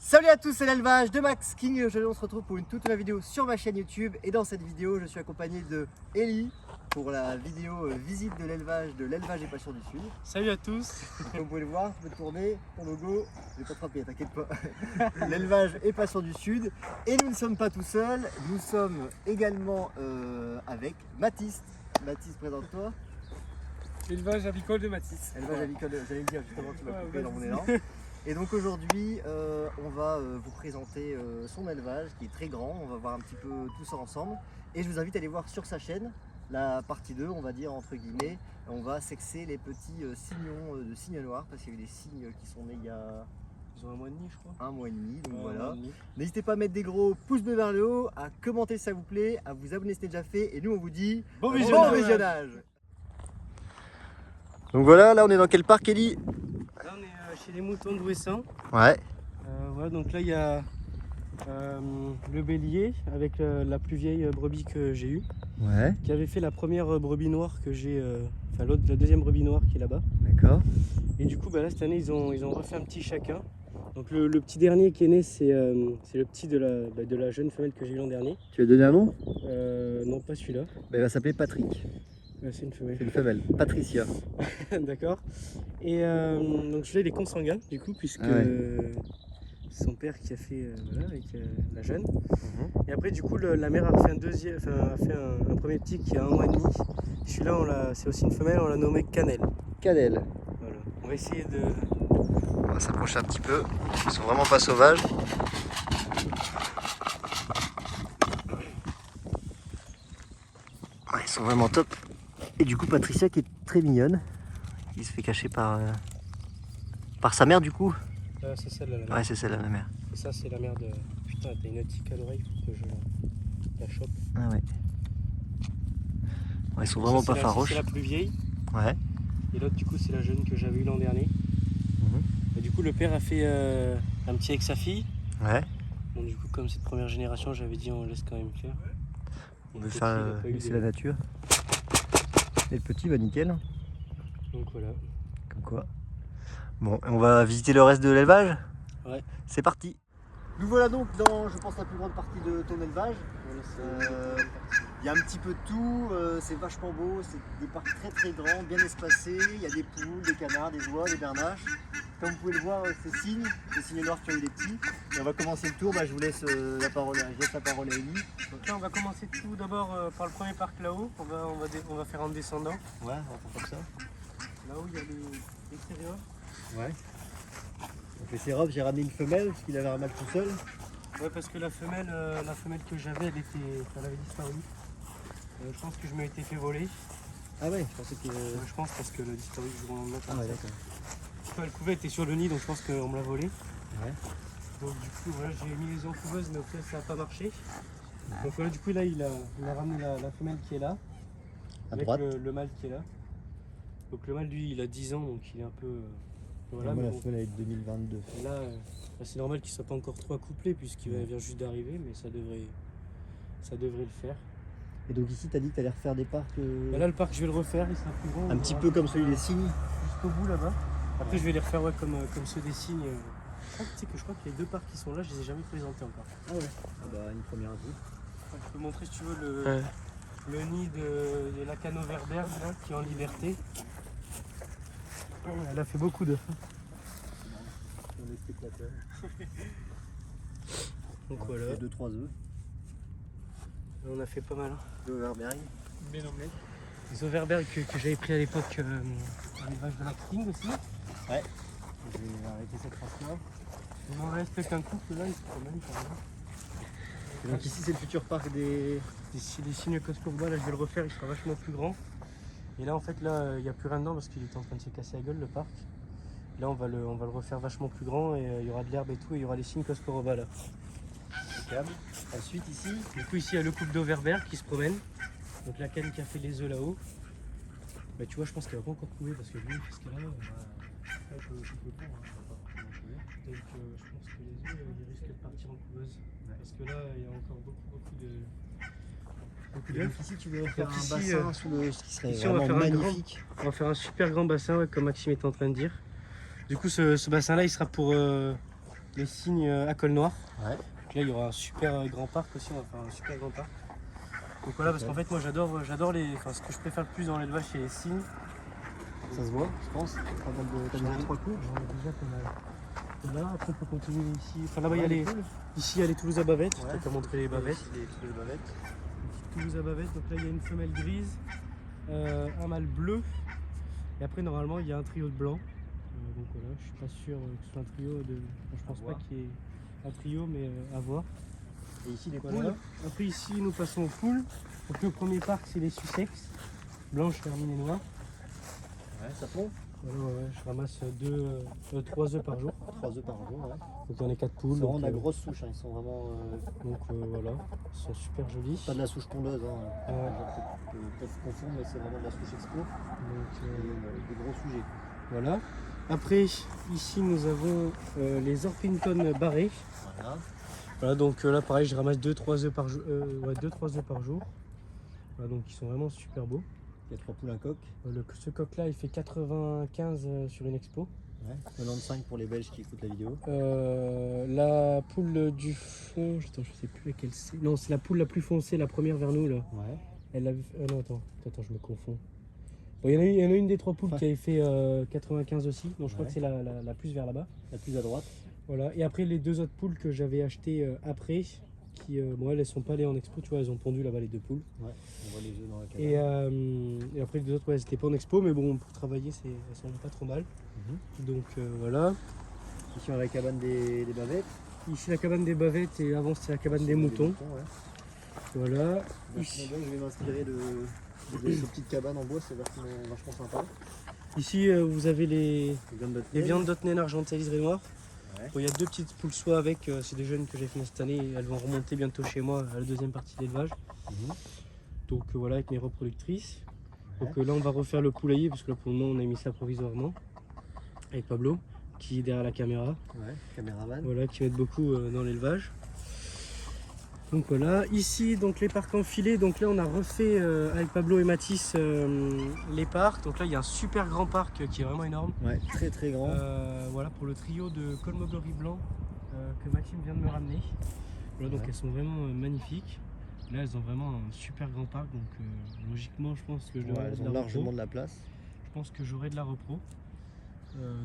Salut à tous, c'est l'élevage de Max King et aujourd'hui on se retrouve pour une toute nouvelle vidéo sur ma chaîne YouTube. Et dans cette vidéo je suis accompagné de Ellie pour la vidéo visite de l'élevage et passion du Sud. Salut à tous. Donc, comme vous pouvez le voir, je peux tourner ton logo, je vais pas frapper, t'inquiète pas. L'élevage et passion du Sud. Et nous ne sommes pas tout seuls, nous sommes également avec Mathis. Mathis, présente-toi. Élevage avicole de Mathis. Élevage avicole, j'allais le dire justement, tu m'as coupé dans mon élan. Et donc aujourd'hui, on va vous présenter son élevage qui est très grand. On va voir un petit peu tout ça ensemble. Et je vous invite à aller voir sur sa chaîne la partie 2, on va dire entre guillemets. On va sexer les petits signons de cygnes noirs parce qu'il y a eu des cygnes qui sont nés il y a Ils ont un mois et demi, je crois. un mois et demi. Donc Ouais, voilà. un mois et demi. N'hésitez pas à mettre des gros pouces bleus vers le haut, à commenter si ça vous plaît, à vous abonner si c'est déjà fait. Et nous on vous dit Bon visionnage. Donc voilà, là on est dans quel parc, Ellie? Là on est chez les moutons de Ouessant. Ouais. Voilà, donc là il y a le bélier avec la plus vieille brebis que j'ai eue, Ouais. qui avait fait la première brebis noire que j'ai, enfin la deuxième brebis noire qui est là-bas. D'accord. Et du coup cette année ils ont refait un petit chacun. Donc le petit dernier qui est né c'est le petit de la jeune femelle que j'ai eu l'an dernier. Tu as donné un nom? Non, pas celui-là. Il va s'appeler Patrick. C'est une femelle. C'est une femelle. Patricia. D'accord. Et donc celui-là il est consanguin du coup puisque Ah ouais. son père qui a fait voilà, avec la jeune. Et après du coup la mère a fait un premier petit qui a 1 mois et demi. Celui-là c'est aussi une femelle, on l'a nommé Cannelle. Cannelle. Voilà. On va essayer de. On va s'approcher un petit peu. Ils sont vraiment pas sauvages. Ouais, ils sont vraiment top. Et du coup Patricia qui est très mignonne. Qui se fait cacher par sa mère du coup. C'est celle-là la mère. Ouais, c'est celle-là la mère. Et ça c'est la mère de. Putain, t'as une ottique à l'oreille, faut que je la chope. Ah ouais. Ouais, ils sont vraiment Ça, pas c'est farouches. C'est la plus vieille. Ouais. Et l'autre du coup c'est la jeune que j'avais eu l'an dernier. Et du coup le père a fait un petit avec sa fille. Ouais. Bon, du coup comme cette première génération j'avais dit on laisse quand même faire. On veut faire laisser la nature. Et le petit va nickel. Donc voilà. Comme quoi. Bon, on va visiter le reste de l'élevage. Ouais. C'est parti. Nous voilà donc dans, je pense, la plus grande partie de ton élevage. Il y a un petit peu de tout, c'est vachement beau, c'est des parcs très très grands, bien espacés. Il y a des poules, des canards, des oies, des bernaches. Comme vous pouvez le voir, c'est cygnes noirs qui ont eu des petits. Et on va commencer le tour, je vous laisse la parole à Ellie. Donc là on va commencer tout d'abord par le premier parc là-haut. On va faire en descendant. Ouais, on va faire comme ça. Là où il y a les sérieux. Ouais. Donc les sérobes, j'ai ramené une femelle parce qu'il avait un mâle tout seul. Ouais, parce que la femelle que j'avais, elle avait disparu. Je pense que je m'ai été fait voler. Ah ouais, je pensais que... Je pense parce qu'elle a disparu du jour au lendemain. Ah ouais, d'accord. Elle pouvait être sur le nid, donc je pense qu'on me l'a volée. Ouais. Donc du coup voilà, j'ai mis les œufs en couveuse, mais au final ça n'a pas marché. Donc voilà, du coup là il a ramené la femelle qui est là, À avec droite. le mâle qui est là. Donc le mâle lui il a 10 ans, donc il est un peu... voilà, moi, mais la bon. femelle avec 2022. Et là, c'est normal qu'il ne soit pas encore trop accouplé puisqu'il vient juste d'arriver, mais ça devrait le faire. Et donc ici, tu as dit que tu allais refaire des parcs Bah là le parc je vais le refaire, il sera plus grand. un petit peu comme celui des cygnes. Jusqu'au bout là-bas. Après je vais les refaire comme ceux des cygnes. Je crois que les 2 parcs qui sont là, je les ai jamais présentés encore. Ah ouais. Ah bah une première coup. Je peux montrer si tu veux le nid de la Canoverberg là, qui est en liberté. Elle a fait beaucoup d'œufs. Donc voilà. 2-3 œufs. On a fait pas mal. De Overberg. Les Overberg que j'avais pris à l'époque à l'élevage de la King aussi. Ouais. Je vais arrêter cette race-là. Il m'en reste qu'un couple là, ils se promènent quand même. Et donc ici, c'est le futur parc des... Les cygnes Coscorba, là je vais le refaire, il sera vachement plus grand. Et là en fait là il n'y a plus rien dedans parce qu'il était en train de se casser la gueule le parc. Là on va le refaire vachement plus grand et il y aura de l'herbe et tout et il y aura les cygnes Coscorba là. Ensuite ici, Du coup ici il y a le couple d'Overberg qui se promène. Donc la canne qui a fait les œufs là-haut. Bah tu vois je pense qu'elle va pas encore couver parce que lui qu'est-ce qu'elle a là, je peux pas, hein, ça va pas forcément couver. Donc je pense que les œufs ils risquent de partir en couveuse. Parce que là il y a encore beaucoup de... et donc ici tu veux refaire Donc un ici, bassin sous le... ce qui serait ici, on va vraiment faire un magnifique. On va faire un super grand bassin, ouais, comme Maxime était en train de dire. Du coup, ce bassin-là, il sera pour les cygnes à col noir. Ouais. Donc là il y aura un super grand parc aussi, on va faire un super grand parc. Donc voilà, parce qu'en fait moi j'adore les. Enfin ce que je préfère le plus dans l'élevage c'est les cygnes. Ça se voit, je pense. T'as déjà 3 coups. J'en ai déjà pas mal. Voilà, après on peut continuer ici. Enfin là-bas il y a les. Ici il y a les Toulouse à bavettes, je peux te montrer les bavettes. Les bavettes. Toulouse à bavettes, donc là il y a une femelle grise, un mâle bleu. Et après normalement il y a un trio de blanc. Donc voilà, je suis pas sûr que ce soit un trio de. Enfin, je pense pas qu'il y ait un trio mais à voir. Et ici les Voilà. poules. Après ici nous passons aux poules. Donc le premier parc c'est les Sussex, blanches, terminées noires. Ouais, ça pond. Voilà, ouais, je ramasse 3 œufs par jour. 3 œufs par jour, ouais. Donc on est 4 poules. C'est vraiment de la donc, grosse souche, hein. Ils sont vraiment. donc voilà, ils sont super jolis. Pas de la souche pondeuse, hein. Ouais. Les gens peuvent confondre, mais c'est vraiment de la souche expo. Donc, Des gros sujets. voilà. Après, ici nous avons les Orpington barrés. Voilà. Voilà, donc là pareil, je ramasse 2-3 œufs par jour. 2-3 œufs par jour. Voilà, donc ils sont vraiment super beaux. Il y a 3 poules, un coq. Ce coq là il fait 95 sur une expo. Ouais. 95 pour les Belges qui écoutent la vidéo. La poule du fond, attends, je sais plus laquelle c'est. Non, c'est la poule la plus foncée, la première vers nous là. Ouais. Elle a... non, attends, je me confonds. Bon, il y en a une des 3 poules qui avait fait 95 aussi. Donc je crois que c'est la plus vers là-bas. La plus à droite. Voilà. Et après les 2 autres poules que j'avais achetées après, qui bon, elles sont pas allées en expo, tu vois, elles ont pondu là-bas les 2 poules. Ouais, on voit les œufs dans la cabane. Et après les 2 autres, ouais, elles étaient pas en expo, mais bon, pour travailler, elles sont pas trop mal. Donc voilà. Ici on a la cabane des bavettes. Ici la cabane des bavettes et avant c'était la cabane des moutons. Ouais. Voilà. Ici, je vais m'inspirer de ces petites cabanes en bois, c'est vachement sympa. Ici vous avez les Les viandes d'Otnen argentée liseré noir. Ouais. Bon, il y a 2 petites poules soie avec, c'est des jeunes que j'ai fait cette année, elles vont remonter bientôt chez moi à la 2e partie de l'élevage. Donc voilà, avec mes reproductrices. Donc là on va refaire le poulailler parce que là pour le moment on a mis ça provisoirement avec Pablo qui est derrière la caméra. Ouais, caméraman. Voilà, qui m'aide beaucoup dans l'élevage. Donc voilà, ici donc les parcs enfilés, donc là on a refait avec Pablo et Mathis les parcs. Donc là il y a un super grand parc qui est vraiment énorme. Ouais, très très grand. Voilà pour le trio de Colmogory blanc que Maxime vient de me ramener. Voilà, donc elles sont vraiment magnifiques. Là elles ont vraiment un super grand parc, donc logiquement je pense que je devrais elles ont largement de la place. Je pense que j'aurai de la repro.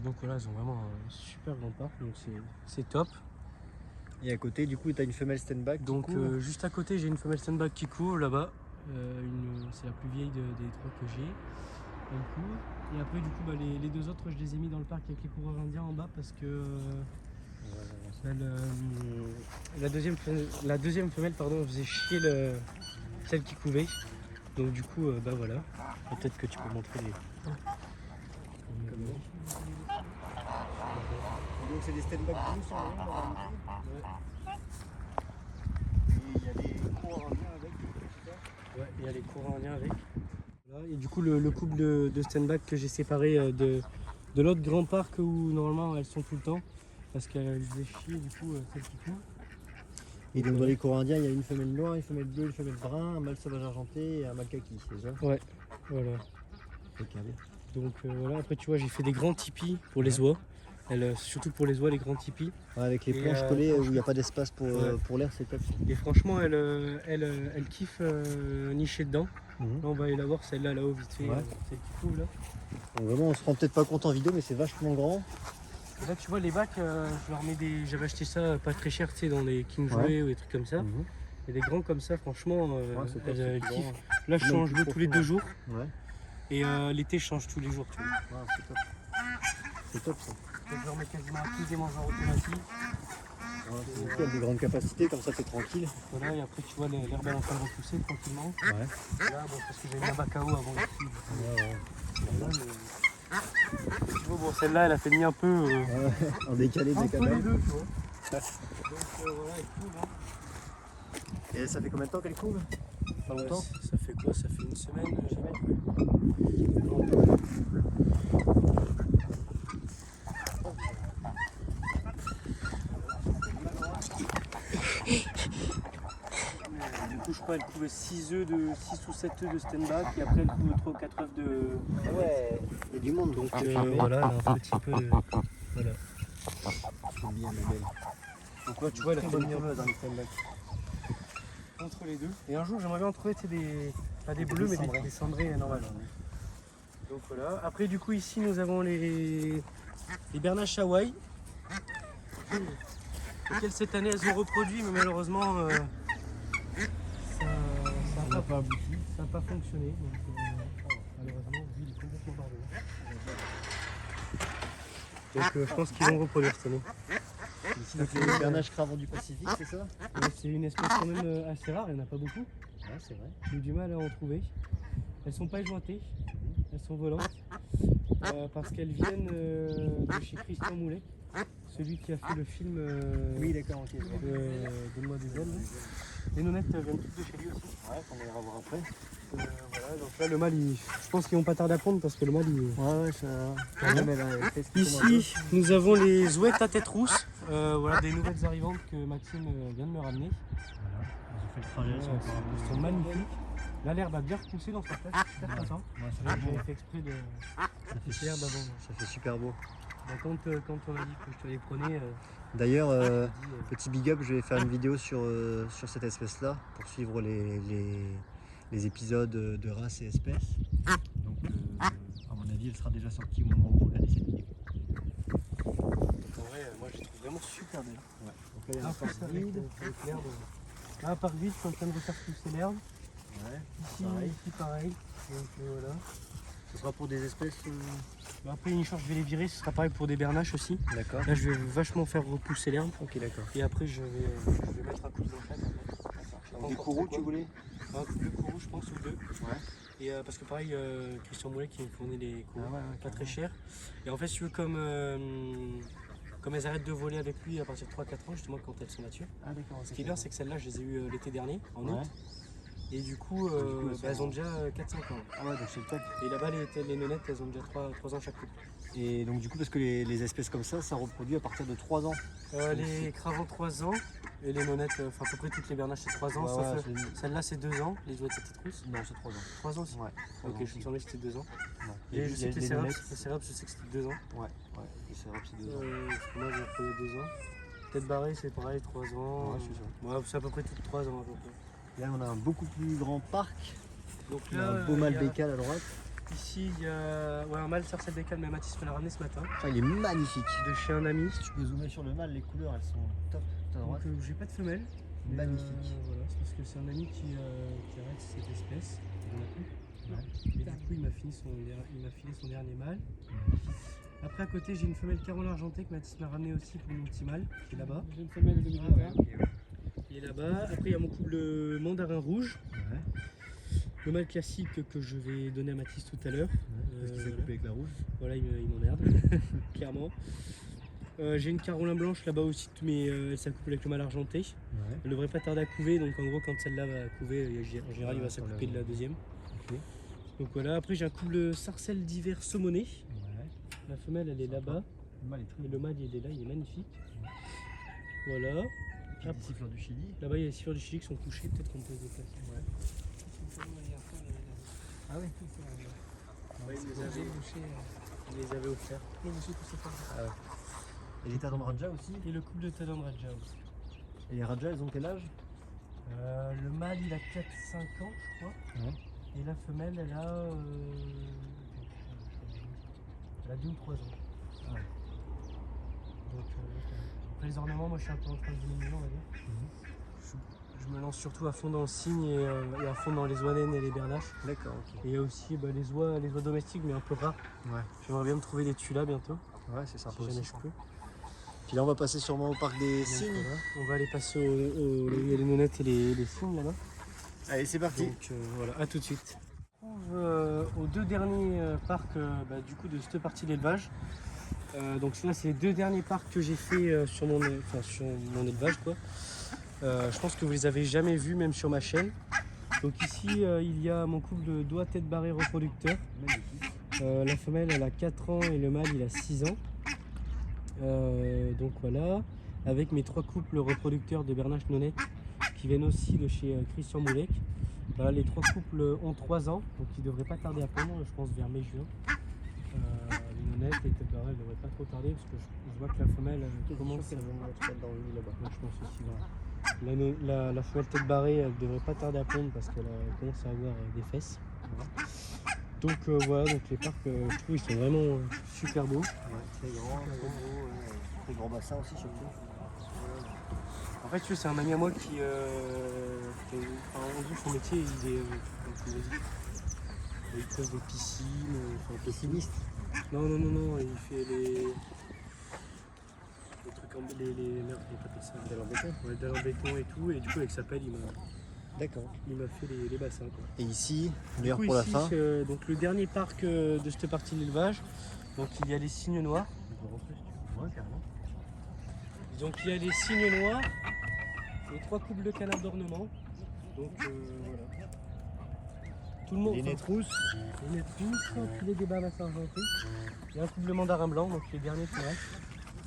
Donc voilà, elles ont vraiment un super grand parc, donc c'est top. Et à côté, du coup, tu as une femelle stand-back. Donc juste à côté, j'ai une femelle stand-back qui court là-bas. C'est la plus vieille des 3 que j'ai. Elle court. Et après, du coup, bah, les 2 autres, je les ai mis dans le parc avec les coureurs indiens en bas parce que la deuxième femelle pardon, faisait chier celle qui couvait. Donc du coup, bah voilà. Peut-être que tu peux montrer les... Donc c'est des stand-back bleus sans rien dans la montée. Et il y a des coureurs indiens avec. Ouais, il y a les courants indiens avec. Voilà. Et du coup, le couple de stand-back que j'ai séparé de l'autre grand parc où normalement elles sont tout le temps parce qu'elles faisaient chier du coup celle qui court. Et donc dans les coureurs indiens, il y a une femelle noire, une femelle bleue, une femelle brun, un mâle sauvage argenté et un mâle kaki, c'est ça? Ouais, voilà. Donc voilà, après tu vois, j'ai fait des grands tipis pour les oies. Surtout pour les oies, les grands tipis. Ouais, avec les planches collées où il n'y a pas d'espace pour l'air, c'est top. Et franchement, elle kiffe nicher dedans. Là, on va aller la voir, celle-là, là-haut, vite fait, celle qui couvre là. Donc vraiment, on se rend peut-être pas compte en vidéo, mais c'est vachement grand. Et là, tu vois, les bacs, je leur mets des. J'avais acheté ça pas très cher, tu sais, dans les King Jouets ou des trucs comme ça. Et des grands comme ça, franchement, elles kiffent. Là, je change l'eau tous les 2 jours. Ouais. Et l'été, je change tous les jours, tu vois. Ouais, c'est top. C'est top ça. Je leur mets quasiment tous des mangeurs automatiques. Il y a des grandes capacités, comme ça t'es tranquille. Voilà, et après tu vois l'herbe elle est en train de repousser tranquillement. Ouais. Là, bon, parce que j'ai mis un bac à eau avant ici. Voilà, mais... Tu vois, bon, celle-là elle a fait mis un peu en décalé de la les cabane. deux, tu vois. Donc voilà, elle couvre. Hein. Et ça fait combien de temps qu'elle couvre? Pas longtemps? Ça fait quoi? Ça fait une semaine, j'ai mis. Du coup, je crois qu'elle couvait 6 ou 7 œufs de stand-back et après elle couvre 3 ou 4 œufs de. Ouais, il y a du monde Donc voilà, un petit peu. Voilà. Je suis bien, ma belle. Donc là, tu vois, elle est revenue dans les stand-up. Entre les deux. Et un jour, j'aimerais bien en trouver pas des bleus, mais des cendrés normales. Donc voilà. Après, du coup, ici, nous avons les bernaches Hawaï. Lesquelles cette année, elles ont reproduit, mais malheureusement, ça n'a pas abouti. Ça n'a pas fonctionné. Donc, malheureusement, lui, il est complètement barré. Donc, je pense qu'ils vont reproduire cette année. Ici, donc, les bernaches cravants du Pacifique, c'est ça? C'est une espèce quand même assez rare, il n'y en a pas beaucoup. Ouais, c'est vrai. J'ai eu du mal à en trouver. Elles sont pas éjointées, elles sont volantes. Parce qu'elles viennent de chez Christian Moulet, celui qui a fait le film Oui, d'accord, ok. Donne-moi des ailes. Les nonettes viennent toutes de chez lui aussi. Ouais, on va les revoir après. Voilà, donc là le mâle, je pense qu'ils vont pas tarder à prendre parce que le mâle il... Ouais, ça. Ici nous avons les zouettes à tête rousse, voilà des nouvelles arrivantes que Maxime vient de me ramener. Voilà, j'ai fait le trajet, Elles sont magnifiques. Là l'herbe a bien repoussé dans sa place, je suis super content. J'avais fait exprès de faire l'herbe avant. Ça fait super beau. Bah, quand on a dit que je te les prenais, D'ailleurs, petit big up, je vais faire une vidéo sur cette espèce-là pour suivre les épisodes de race et espèces. Donc, à mon avis, elle sera déjà sortie au moment où vous regardez cette vidéo. en vrai, moi je les trouve vraiment super belles. Ouais. Donc là, il y a un parc vide. Là, un parc vide, je suis en train de refaire pousser l'herbe. Ouais. Ici pareil. Donc voilà. Ce sera pour des espèces. Après, une fois je vais les virer, ce sera pareil pour des bernaches aussi. D'accord. Là, je vais vachement faire repousser l'herbe. Ok, d'accord. Et après, je vais mettre un coup de blanchette. Des coraux, tu voulais? Un coup de coraux, je pense, ou deux. Ouais. Et parce que pareil, Christian Moulet qui me fournit les coraux, Ah ouais, pas très cher. Et en fait, si tu veux, comme elles arrêtent de voler avec lui à partir de 3-4 ans, justement, quand elles sont matures. Ah, d'accord. Ce qui est bien, c'est que celles-là, je les ai eues l'été dernier, en Ouais. août. Et du coup, elles ont déjà 4-5 ans. Ah ouais, donc c'est le top. Et là-bas, les nonettes, elles ont déjà 3 ans chaque couple. Et donc, du coup, parce que les espèces comme ça reproduit à partir de 3 ans. Les cravants 3 ans, et les nonettes, enfin à peu près toutes les bernaches c'est 3 ans, Ouais, sauf ouais, celle-là c'est 2 ans, les ouettes à tête rousse. Non, c'est 3 ans. 3 ans aussi. Ouais. Ok, je me semblais que c'était 2 ans. Non. Et je sais que les nonettes. céraps, je sais que c'était 2 ans. Ouais, les céraps, c'est 2 ans. Moi j'ai repris 2 ans. Tête barrée c'est pareil, 3 ans. Ouais, c'est ça. Ouais, c'est à peu près toutes 3 ans à peu près. Là, on a un beaucoup plus grand parc. Donc On a là, un beau mâle bécal à droite. ici il y a un mâle sarcelle bécal, mais Mathis me l'a ramené ce matin. Ah, il est magnifique. De chez un ami. Tu peux zoomer sur le mâle, les couleurs, elles sont top. Tout à Donc droite. j'ai pas de femelle. Mais, Magnifique. Voilà, c'est parce que c'est un ami qui arrête cette espèce. Il en a plus. Ouais. Et du coup, il m'a filé son dernier mâle. Après, à côté, j'ai une femelle Carole argentée que Mathis m'a ramené aussi pour mon petit mâle, qui est là-bas. J'ai une femelle de 2021. Il est là-bas. Après, il y a mon couple mandarin rouge. Ouais. Le mâle classique que je vais donner à Mathis tout à l'heure. Parce qu'il s'est coupé avec la rouge. Voilà, il m'emmerde, clairement. J'ai une Carolin blanche là-bas aussi, mais elle s'accouple avec le mâle argenté. Ouais. Elle devrait pas tarder à couver, donc en gros, quand celle-là va couver, en général, il va sur s'accoupler de la deuxième. Ok. Donc voilà, après j'ai un couple sarcelle d'hiver saumonné. Ouais. La femelle elle est là-bas Le mâle est très et le mâle il est là, il est magnifique. Voilà. Puis des siffleurs du Chili. Là-bas il y a les siffleurs du Chili qui sont couchés, peut-être qu'on peut se déplacer. Ah oui. Ouais, il les avait offerts. Et les Tadam Raja aussi. Et le couple de Tadam Raja aussi. Et les Raja, elles ont quel âge? Le mâle il a 4-5 ans je crois. Ouais. Et la femelle elle a 2 ou 3 ans. Ah ouais. Donc après les ornements, moi je suis un peu en train de diminuer on va dire. Je me lance surtout à fond dans le cygne et à fond dans les oies naines et les bernaches. D'accord, ok. Et il y a aussi les oies domestiques mais un peu rares. Ouais. J'aimerais bien me trouver des tulas bientôt, Ouais, c'est sympa si jamais aussi. je peux. Puis là, on va passer sûrement au parc des Donc, cygnes. voilà. On va aller passer il y a les nonettes et les cygnes là-bas. Allez, c'est parti. Donc voilà, à tout de suite. On se retrouve aux 2 derniers parcs du coup de cette partie d'élevage. Donc là c'est les 2 derniers parcs que j'ai fait sur mon élevage quoi. Je pense que vous les avez jamais vus même sur ma chaîne. Donc ici il y a mon couple de doigts tête barrée reproducteur. Magnifique. La femelle elle a 4 ans et le mâle il a 6 ans. Donc voilà, avec mes 3 couples reproducteurs de bernaches nonettes qui viennent aussi de chez Christian Moulet. Voilà, les 3 couples ont 3 ans, donc ils ne devraient pas tarder à pondre, je pense vers mai-juin. Les honnête, les têtes barrées, elles devraient pas trop tarder parce que je vois que la femelle commence à dans le lit là-bas. Ouais, je pense aussi. La femelle tête barrée, elle devrait pas tarder à pondre parce qu'elle commence à avoir des fesses. Donc voilà, donc les parcs, je trouve, ils sont vraiment super beaux. Ouais, très grand, très grand bassin aussi surtout. En fait, tu vois, c'est un ami à moi qui en gros, son métier, il creuse des piscines, Pessimiste. Non, il fait les trucs merde, il appelle ça. Dalles en béton. Ouais, dalles en béton et tout, et du coup, avec sa pelle, D'accord. il m'a fait les bassins, quoi. Et ici, Du meilleur coup, pour ici, la fin. donc le dernier parc de cette partie de l'élevage, donc il y a les cygnes noirs. Ouais, carrément. Donc il y a les cygnes noirs et 3 couples de canards d'ornement. Donc voilà. Tout le monde. Les nez rousses. Les nez rousses, puis les débats argentés. Il y a un couple de mandarins blancs, donc les derniers qui restent.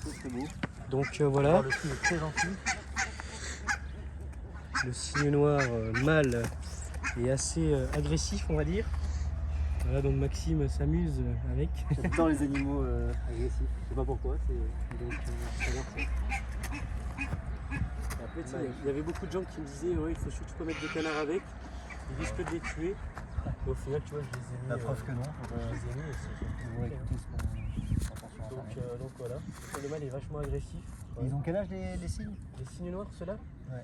C'est très beau. Donc voilà. Le film est très gentil. Le cygne noir mâle est assez agressif, on va dire. Voilà, donc Maxime s'amuse avec. J'adore les animaux agressifs. Je sais pas pourquoi. Donc, j'adore ça. Et après, tu sais, il y avait beaucoup de gens qui me disaient ouais, il faut surtout pas mettre de canards avec, ils risquent de les tuer. Mais au final, tu vois, je les ai mis. La preuve que non. Je les ai mis et c'est Toujours écouter ce qu'on pense. donc voilà. Le mâle est vachement agressif. Ils ont quel âge les cygnes? Les cygnes noirs, ceux-là Ouais.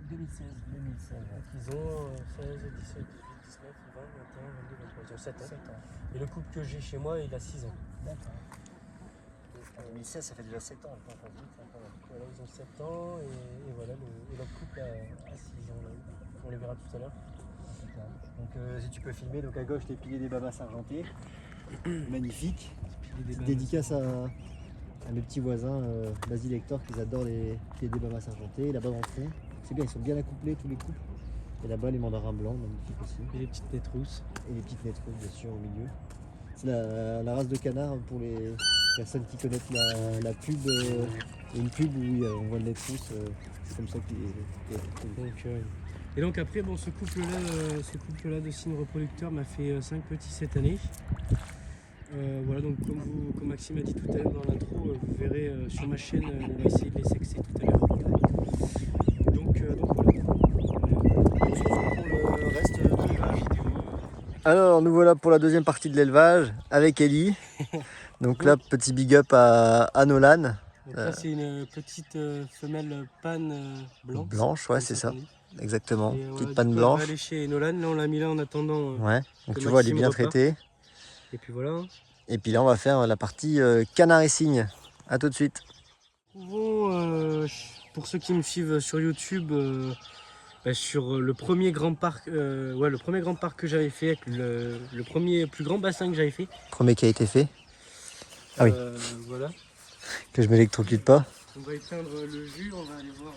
2016. 2016. Donc ils ont 16, 17, 18, 19, 20, 21, 22, 23. Ils ont 7 ans. 7 ans. Et le couple que j'ai chez moi, il a 6 ans. D'accord. En 2016, ça fait déjà 7 ans. Voilà, ils ont 7 ans et voilà, et l'autre couple a 6 ans. Là. On les verra tout à l'heure. Donc si tu peux filmer, donc à gauche les piliers des babas argentés. Magnifique. Petite dédicace à mes petits voisins Basile et Hector qui adorent les piliers des babas argentés. Là-bas dans le fond, c'est bien, ils sont bien accouplés tous les couples. Et là-bas les mandarins blancs, magnifiques aussi. Et les petites nez rousses. Et les petites nez rousses bien sûr au milieu. C'est la race de canard pour les personnes qui connaissent la pub. Une pub où on voit le nez rousse, c'est comme ça qu'il est. Donc, et donc après, bon, ce couple-là de cygnes reproducteurs m'a fait 5 petits cette année. Voilà, donc comme Maxime a dit tout à l'heure dans l'intro, vous verrez sur ma chaîne, on va essayer de les sexer tout à l'heure. Donc voilà. On se retrouve pour le reste de la vidéo. Alors nous voilà pour la deuxième partie de l'élevage avec Ellie. Donc là, petit big up à Nolan. Donc là, c'est une petite femelle panne blanche. Blanche, ouais, c'est ça. Exactement. Et, Petite du panne coup, blanche. Elle va aller chez Nolan. Là, on l'a mis là en attendant. Ouais. Donc que tu vois, elle est Maxime bien repart. traitée. Et puis voilà. Et puis là, on va faire la partie canard et cygne. A tout de suite. Pour ceux qui me suivent sur YouTube, sur le premier grand parc, le premier grand parc que j'avais fait, avec le premier plus grand bassin que j'avais fait. Premier qui a été fait. Ah oui. Voilà. Que je m'électrocute pas. On va éteindre le jus, on va aller voir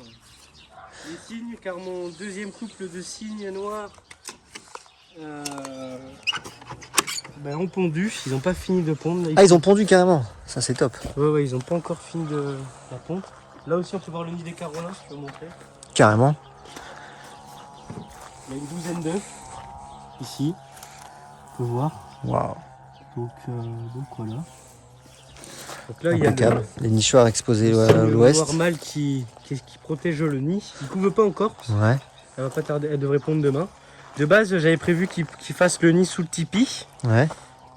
les cygnes, car mon deuxième couple de cygnes noirs ont pondu. Ils n'ont pas fini de pondre. Ah, ils ont pondu carrément. Ça, c'est top. Ouais, ils n'ont pas encore fini de la ponte. Là aussi, on peut voir le nid des carolins, si je peux montrer. Carrément. Il y a une douzaine d'œufs ici. On peut voir. Waouh. Donc voilà. Donc là, il y a Impeccable. Les nichoirs exposés à le l'ouest. noir mâle qui protège le nid. Il ne couve pas encore. Ouais. Elle va pas tarder, elle devrait pondre demain. De base, j'avais prévu qu'ils fassent le nid sous le tipi. Ouais.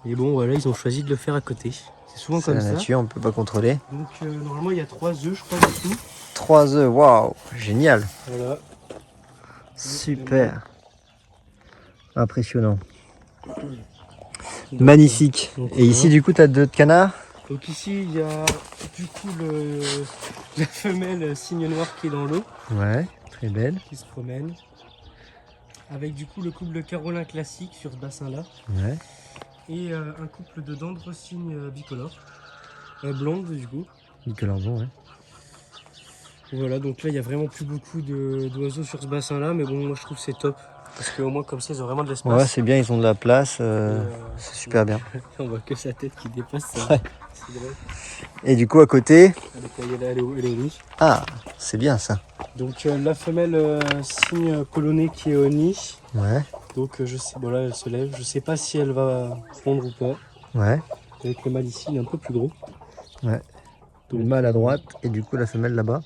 Et bon, voilà, ils ont choisi de le faire à côté. C'est souvent C'est comme la ça. nature, on peut pas contrôler. Donc normalement, il y a 3 œufs, je crois, dessous. 3 œufs, waouh. Génial. Voilà. Super. Impressionnant. Magnifique. donc, Et ici, du coup, tu as 2 canards. Donc ici, il y a du coup la femelle cygne noir qui est dans l'eau, Ouais, très belle. qui se promène. Avec du coup le couple de carolin classique sur ce bassin-là. Ouais. Et un couple de dandres cygnes bicolores. Blondes du coup. Nicolas-Landon, ouais. Voilà, donc là il n'y a vraiment plus beaucoup d'oiseaux sur ce bassin-là, mais bon, moi je trouve que c'est top. Parce qu'au moins comme ça, ils ont vraiment de l'espace. Ouais, c'est bien, ils ont de la place. Et, c'est super bien. On voit que sa tête qui dépasse. Ouais. C'est drôle. Et du coup, à côté. Elle est au nid. Ah, c'est bien ça. Donc la femelle cygne polonais qui est au nid. Ouais. Donc je sais, bon là elle se lève. Je sais pas si elle va pondre ou pas. Ouais. Avec le mâle ici, il est un peu plus gros. Ouais. Donc, Le mâle à droite et du coup la femelle là-bas,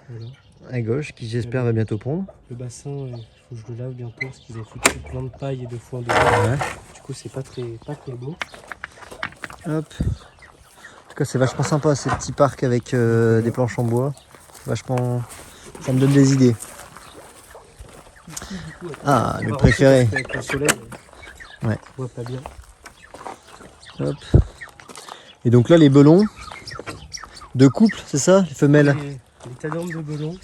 voilà. à gauche, qui j'espère va bientôt pondre. Le bassin, il faut que je le lave bientôt parce qu'ils ont foutu plein de paille et de foin dedans. Ouais. Du coup, c'est pas très beau. Hop. En tout cas, c'est vachement sympa ces petits parcs avec des planches en bois. Vachement. Ça me donne des idées. Ah, le préféré. Avec le soleil, Ouais. on voit pas bien. Hop. Et donc là, les belons, deux couples, c'est ça, les femelles? Les tadornes de belon.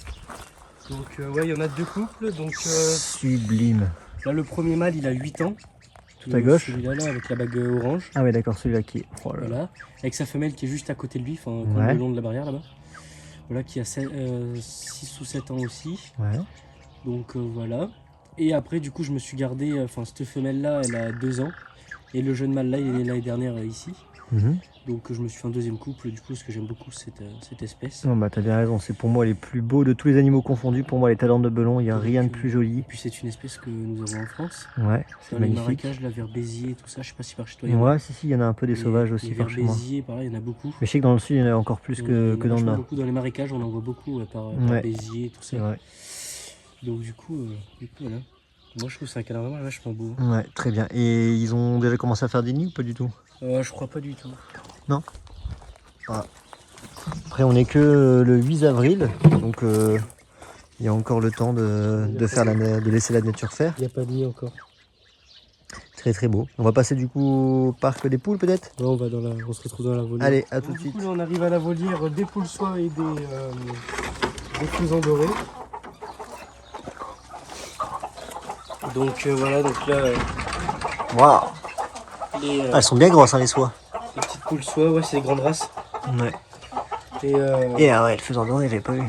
Donc, ouais, il y en a 2 couples. Donc, Sublime. là, le premier mâle, il a 8 ans. Tout à gauche. Celui-là, là, avec la bague orange. Ah ouais, d'accord, celui-là qui est. Oh là là. Voilà. Avec sa femelle qui est juste à côté de lui, enfin, Ouais. le long de la barrière là-bas. Voilà, qui a 6 ou 7 ans aussi. Ouais. Donc voilà. Et après, du coup, je me suis gardé, enfin, cette femelle-là, elle a 2 ans. Et le jeune mâle-là, il est né l'année dernière ici. Mhm. Donc je me suis fait un deuxième couple, du coup, parce que j'aime beaucoup cette espèce. Non, bah t'as bien raison, c'est pour moi les plus beaux de tous les animaux confondus. Pour moi, les tadornes de belon, il n'y a rien de plus joli. Et puis c'est une espèce que nous avons en France. Ouais, c'est Dans les magnifique. marécages, là, vers Béziers et tout ça, je sais pas si par chez toi il y en a. Ouais, si, il y en a un peu des sauvages aussi vers par chez moi. Béziers, pareil, il y en a beaucoup. Mais je sais que dans le sud, il y en a encore plus que dans le nord. Beaucoup dans les marécages, on en voit beaucoup par Ouais. Béziers et tout C'est ça. vrai. Donc du coup, voilà. Moi je trouve que c'est un canard vraiment vachement beau. Ouais, très bien. Et ils ont déjà commencé à faire des nids ou pas du tout? Je crois pas du tout. Non. Voilà. Après, on est que le 8 avril, donc il y a encore le temps de laisser la nature faire. Il n'y a pas de nid encore. Très très beau. On va passer du coup au parc des poules peut-être? Ouais, on se retrouve dans la volière. Allez, à tout de Du suite. coup, là, on arrive à la volière des poules soies et des faisans dorés. Donc voilà, donc là, Waouh. les Elles sont bien grosses hein, les soies. petites poules soies, ouais, c'est des grandes races. Ouais. Et Ah ouais, le faisant doré, j'avais pas vu.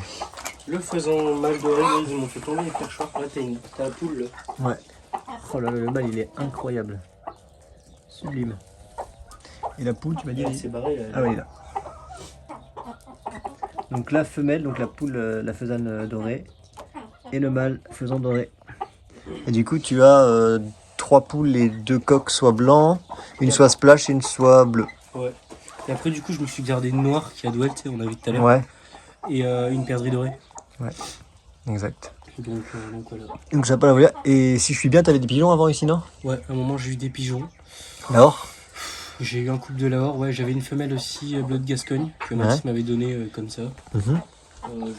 le faisan mâle doré, là, ils m'ont fait tomber les perchoirs. Là, t'as la poule. Là. Ouais. Oh là là, le mâle il est incroyable. Sublime. Et la poule, tu m'as dit? Elle s'est barrée. Là, Ah oui, là. Donc la femelle, donc la poule, la faisane dorée, et le mâle, faisan doré. Et du coup, tu as 3 poules et 2 coqs, soit blancs, une soit splash et une soit bleue. Ouais. Et après, du coup, je me suis gardé une noire qui a douelle, tu sais, on a vu tout à l'heure. Ouais, Et une perdrix dorée. exact. Donc voilà. Donc ça pas la volée. Et si je suis bien, t'avais des pigeons avant ici, non? Ouais, à un moment, j'ai eu des pigeons. Alors? J'ai eu un couple de lahore, ouais, j'avais une femelle aussi bleu de Gascogne que Mathis m'avait donné comme ça. Je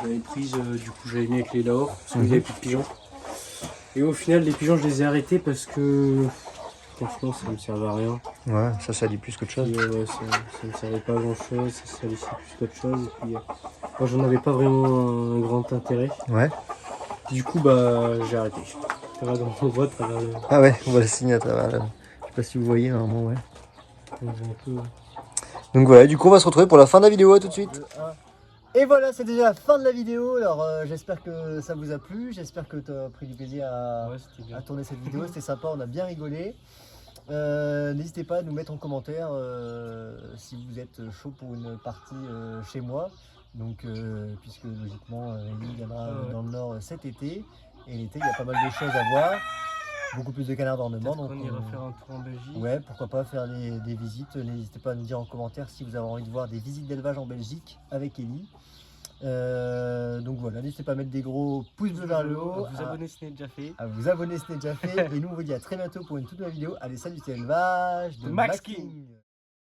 l'avais prise, du coup j'avais mis avec les lahore parce qu'il n'y avait plus de pigeons. Et au final, les pigeons, je les ai arrêtés parce que franchement, ça me servait à rien. Ouais, ça dit plus qu'autre chose. Et, ouais, ça me servait pas à grand chose, ça salissait plus qu'autre chose. Et puis, moi, j'en avais pas vraiment un grand intérêt. Ouais. Du coup, bah, j'ai arrêté. On voit à travers le. Ah ouais, on va le signer à travers. Je sais pas si vous voyez, normalement, ouais. Donc voilà, du coup, on va se retrouver pour la fin de la vidéo. À tout de suite. Et voilà, c'est déjà la fin de la vidéo. Alors j'espère que ça vous a plu, j'espère que tu as pris du plaisir à tourner cette vidéo, c'était sympa, on a bien rigolé. N'hésitez pas à nous mettre en commentaire si vous êtes chaud pour une partie chez moi. Donc puisque logiquement Rémi viendra dans le nord cet été. Et l'été il y a pas mal de choses à voir. Beaucoup plus de canards d'ornement. Donc on ira faire un tour en Belgique. Ouais, pourquoi pas faire des visites. N'hésitez pas à nous dire en commentaire si vous avez envie de voir des visites d'élevage en Belgique avec Ellie. Donc voilà, n'hésitez pas à mettre des gros pouces bleus vers le haut. À vous abonner si ce n'est déjà fait. À vous abonner si ce n'est déjà fait. Et nous on vous dit à très bientôt pour une toute nouvelle vidéo. Allez, salut, c'est l'élevage de Max King.